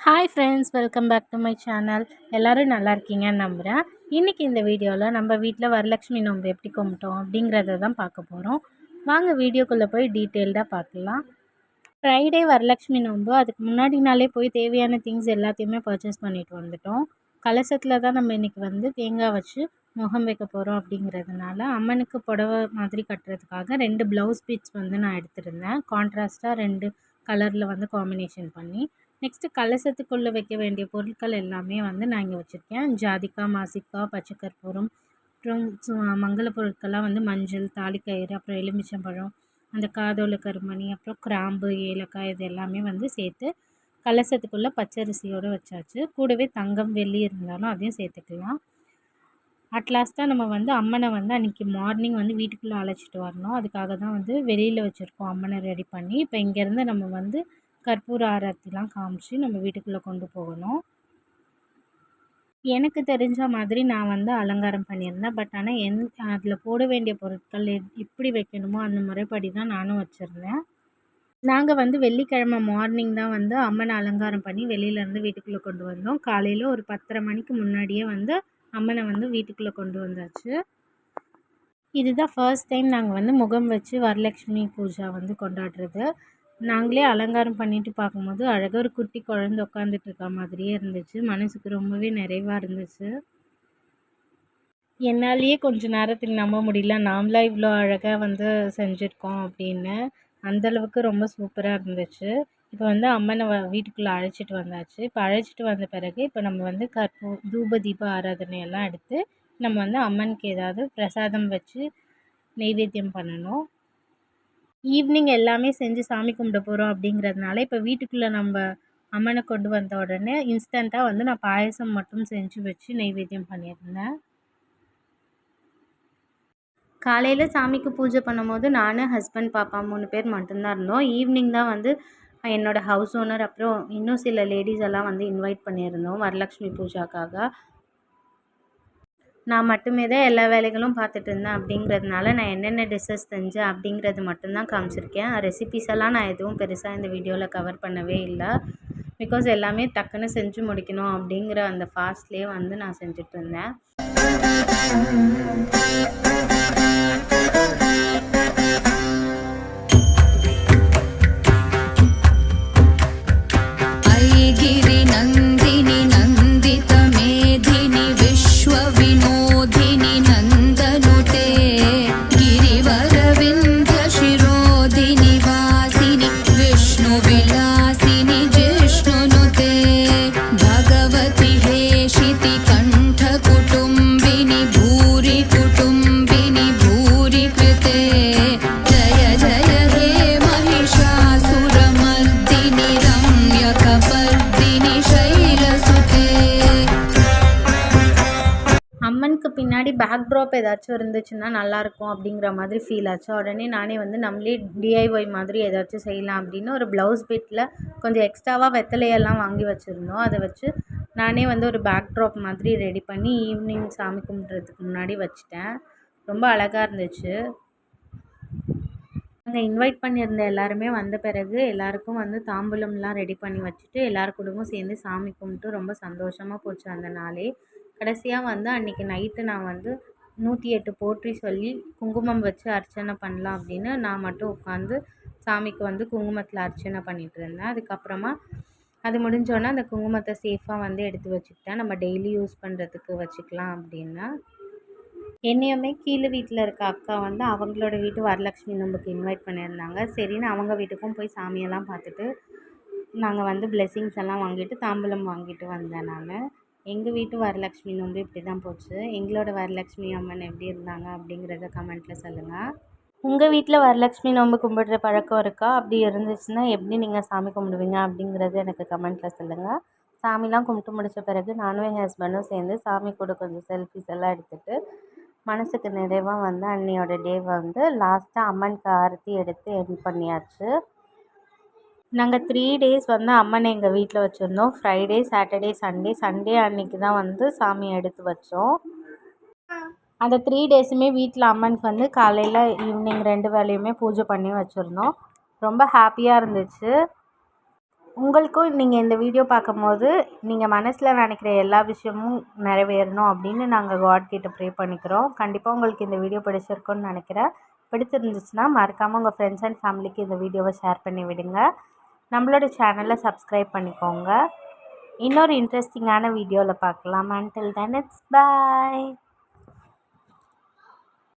Hi friends, welcome back to my channel. எல்லோரும் நல்லா இருக்கீங்கன்னு நம்புகிறேன். இன்றைக்கி இந்த வீடியோவில் நம்ம வீட்டில் வரலட்சுமி நோன்பு எப்படி கும்பிட்டோம் அப்படிங்கிறத தான் பார்க்க போகிறோம். வாங்க வீடியோக்குள்ளே போய் டீட்டெயில்டாக பார்க்கலாம். ஃப்ரைடே வரலட்சுமி நோன்பு. அதுக்கு முன்னாடி நாளே போய் தேவையான திங்ஸ் எல்லாத்தையுமே பர்ச்சேஸ் பண்ணிட்டு வந்துட்டோம். கலசத்தில் தான் நம்ம இன்றைக்கி வந்து தேங்காய் வச்சு முகம் வைக்க போகிறோம். அப்படிங்கிறதுனால அம்மனுக்கு புடவை மாதிரி கட்டுறதுக்காக 2 ப்ளவுஸ் பீட்ஸ் வந்து நான் எடுத்திருந்தேன். கான்ட்ராஸ்ட்டாக 2 கலரில் வந்து காம்பினேஷன் பண்ணி. நெக்ஸ்ட்டு கலசத்துக்குள்ளே வைக்க வேண்டிய பொருட்கள் எல்லாமே வந்து நான் இங்கே வச்சுருக்கேன். ஜாதிக்காய், மாசிக்காய், பச்சை கற்பூரம், அப்புறம் மங்கள பொருட்கள்லாம் வந்து மஞ்சள், தாலிக்கயிறு, அப்புறம் எலுமிச்சம்பழம், அந்த காதோல கருமணி, அப்புறம் கிராம்பு, ஏலக்காய் இது எல்லாமே வந்து சேர்த்து கலசத்துக்குள்ளே பச்சரிசியோடு வச்சாச்சு. கூடவே தங்கம், வெள்ளி இருந்தாலும் அதையும் சேர்த்துக்கலாம். அட்லாஸ்ட்டாக நம்ம வந்து அம்மனை வந்து அன்றைக்கி மார்னிங் வந்து வீட்டுக்குள்ளே அழைச்சிட்டு வரணும். அதுக்காக தான் வந்து வெளியில் வச்சுருக்கோம் அம்மனை ரெடி பண்ணி. இப்போ இங்கேருந்து நம்ம வந்து கற்பூர ஆரத்திலாம் காமிச்சு நம்ம வீட்டுக்குள்ளே கொண்டு போகணும். எனக்கு தெரிஞ்ச மாதிரி நான் வந்து அலங்காரம் பண்ணியிருந்தேன். பட் ஆனால் அதில் போட வேண்டிய பொருட்கள் எப்படி வைக்கணுமோ அந்த முறைப்படி தான் நானும் வச்சுருந்தேன். நாங்கள் வந்து வெள்ளிக்கிழமை மார்னிங் தான் வந்து அம்மனை அலங்காரம் பண்ணி வெளியிலேருந்து வீட்டுக்குள்ளே கொண்டு வந்தோம். காலையில் ஒரு 10:30 மணிக்கு முன்னாடியே வந்து அம்மனை வந்து வீட்டுக்குள்ளே கொண்டு வந்தாச்சு. இதுதான் ஃபர்ஸ்ட் டைம் நாங்கள் வந்து முகம் வச்சு வரலட்சுமி பூஜா வந்து கொண்டாடுறது. நாங்களே அலங்காரம் பண்ணிட்டு பார்க்கும்போது அழகாக ஒரு குட்டி குழந்தை உட்காந்துட்டு இருக்க மாதிரியே இருந்துச்சு. மனசுக்கு ரொம்பவே நிறைவாக இருந்துச்சு. என்னாலேயே கொஞ்ச நேரத்துக்கு நம்ப முடியல, நாமளாக இவ்வளோ அழகாக வந்து செஞ்சுருக்கோம் அப்படின்னு. அந்தளவுக்கு ரொம்ப சூப்பராக இருந்துச்சு. இப்போ வந்து அம்மனை வீட்டுக்குள்ளே அழைச்சிட்டு வந்தாச்சு. இப்போ அழைச்சிட்டு வந்த பிறகு இப்போ நம்ம வந்து தூப தீப ஆராதனையெல்லாம் எடுத்து நம்ம வந்து அம்மனுக்கு ஏதாவது பிரசாதம் வச்சு நெய்வேத்தியம் பண்ணணும். ஈவினிங் எல்லாமே செஞ்சு சாமி கும்பிட போகிறோம் அப்படிங்கிறதுனால இப்போ வீட்டுக்குள்ளே நம்ம அம்மனை கொண்டு வந்த உடனே இன்ஸ்டண்ட்டாக வந்து நான் பாயசம் மட்டும் செஞ்சு வச்சு நெய்வேத்தியம் பண்ணியிருந்தேன். காலையில் சாமிக்கு பூஜை பண்ணும்போது நான், ஹஸ்பண்ட், பாப்பா 3 பேர் மட்டும்தான் இருந்தோம். ஈவினிங் தான் வந்து என்னோடய ஹவுஸ் ஓனர் அப்புறம் இன்னும் சில லேடிஸ் எல்லாம் வந்து இன்வைட் பண்ணியிருந்தோம் வரலட்சுமி பூஜாக்காக. நான் மட்டுமே தான் எல்லா வேலைகளும் பார்த்துட்டு இருந்தேன். அப்படிங்கிறதுனால நான் என்னென்ன டிஷ்ஷஸ் செஞ்சேன் அப்படிங்கிறது மட்டும்தான் காமிச்சிருக்கேன். ரெசிபீஸ் எல்லாம் நான் எதுவும் பெருசாக இந்த வீடியோவில் கவர் பண்ணவே இல்லை. பிகாஸ் எல்லாமே டக்குன்னு செஞ்சு முடிக்கணும் அப்படிங்கிற அந்த ஃபாஸ்ட்லேயே வந்து நான் செஞ்சுட்டு இருந்தேன். அம்மனுக்கு பின்னாடி பேக்ட்ராப் ஏதாச்சும் இருந்துச்சுன்னா நல்லாயிருக்கும் அப்படிங்கிற மாதிரி ஃபீல் ஆச்சு. உடனே நானே வந்து நம்மளே டிஐஒய் மாதிரி ஏதாச்சும் செய்யலாம் அப்படின்னு ஒரு ப்ளவுஸ் பிட்டில் கொஞ்சம் எக்ஸ்ட்ராவாக வெத்தலையெல்லாம் வாங்கி வச்சுருந்தோம். அதை வச்சு நானே வந்து ஒரு பேக்ட்ராப் மாதிரி ரெடி பண்ணி ஈவினிங் சாமி கும்பிட்றதுக்கு முன்னாடி வச்சுட்டேன். ரொம்ப அழகாக இருந்துச்சு. நாங்கள் இன்வைட் பண்ணியிருந்த எல்லாருமே வந்த பிறகு எல்லாருக்கும் வந்து தாம்பூலம்லாம் ரெடி பண்ணி வச்சுட்டு எல்லார் கூடவும் சேர்ந்து சாமி கும்பிட்டு ரொம்ப சந்தோஷமாக போச்சு அந்த நாளே. கடைசியாக வந்து அன்றைக்கி நைட்டு நான் வந்து 108 போற்றி சொல்லி குங்குமம் வச்சு அர்ச்சனை பண்ணலாம் அப்படின்னு நான் மட்டும் உட்காந்து சாமிக்கு வந்து குங்குமத்தில் அர்ச்சனை பண்ணிகிட்டு இருந்தேன். அதுக்கப்புறமா அது முடிஞ்சோடனே அந்த குங்குமத்தை சேஃபாக வந்து எடுத்து வச்சுக்கிட்டேன். நம்ம டெய்லி யூஸ் பண்ணுறதுக்கு வச்சுக்கலாம் அப்படின்னு. என்னையுமே கீழே வீட்டில் இருக்க அக்கா வந்து அவங்களோட வீட்டு வரலட்சுமி நோன்புக்கு இன்வைட் பண்ணியிருந்தாங்க. சரின்னு அவங்க வீட்டுக்கும் போய் சாமியெல்லாம் பார்த்துட்டு நாங்கள் வந்து பிளெஸ்ஸிங்ஸ் எல்லாம் வாங்கிட்டு தாம்பூலம் வாங்கிட்டு வந்தேன் நான். எங்கள் வீட்டு வரலட்சுமி நோன்பு இப்படி தான் போச்சு. எங்களோட வரலட்சுமி அம்மன் எப்படி இருந்தாங்க அப்படிங்கிறத கமெண்ட்டில் சொல்லுங்கள். உங்கள் வீட்டில் வரலட்சுமி நோன்பு கும்பிடுற பழக்கம் இருக்கா? அப்படி இருந்துச்சுன்னா எப்படி நீங்கள் சாமி கும்பிடுவீங்க அப்படிங்கிறது எனக்கு கமெண்ட்டில் சொல்லுங்கள். சாமிலாம் கும்பிட்டு முடித்த பிறகு நானும் என் ஹஸ்பண்டும் சேர்ந்து சாமி கூட கொஞ்சம் செல்ஃபிஸ் எல்லாம் எடுத்துகிட்டு மனசுக்கு நிறைவாக வந்து அன்னையோட டே வந்து லாஸ்ட்டாக அம்மனுக்கு ஆரத்தி எடுத்து எண்ட் பண்ணியாச்சு. நாங்கள் 3 days வந்து அம்மனை எங்கள் வீட்டில் வச்சுருந்தோம். ஃப்ரைடே, சாட்டர்டே, சண்டே அன்றைக்கி தான் வந்து சாமி எடுத்து வச்சோம். அந்த 3 daysமே வீட்டில் அம்மனுக்கு வந்து காலையில் ஈவினிங் 2 வேளையுமே பூஜை பண்ணி வச்சுருந்தோம். ரொம்ப ஹாப்பியாக இருந்துச்சு. உங்களுக்கும் நீங்கள் இந்த வீடியோ பார்க்கும்போது நீங்கள் மனசில் நினைக்கிற எல்லா விஷயமும் நிறைவேறணும் அப்படின்னு நாங்கள் காட் கிட்ட ப்ரே பண்ணிக்கிறோம். கண்டிப்பாக உங்களுக்கு இந்த வீடியோ பிடிச்சிருக்குன்னு நினைக்கிறேன். பிடிச்சிருந்துச்சுன்னா மறக்காமல் உங்கள் ஃப்ரெண்ட்ஸ் அண்ட் ஃபேமிலிக்கு இந்த வீடியோவை ஷேர் பண்ணி விடுங்க. நம்மளோட சேனலை சப்ஸ்கிரைப் பண்ணிக்கோங்க. இன்னொரு இன்ட்ரெஸ்டிங்கான வீடியோவில் பார்க்கலாம். Until then, it's bye.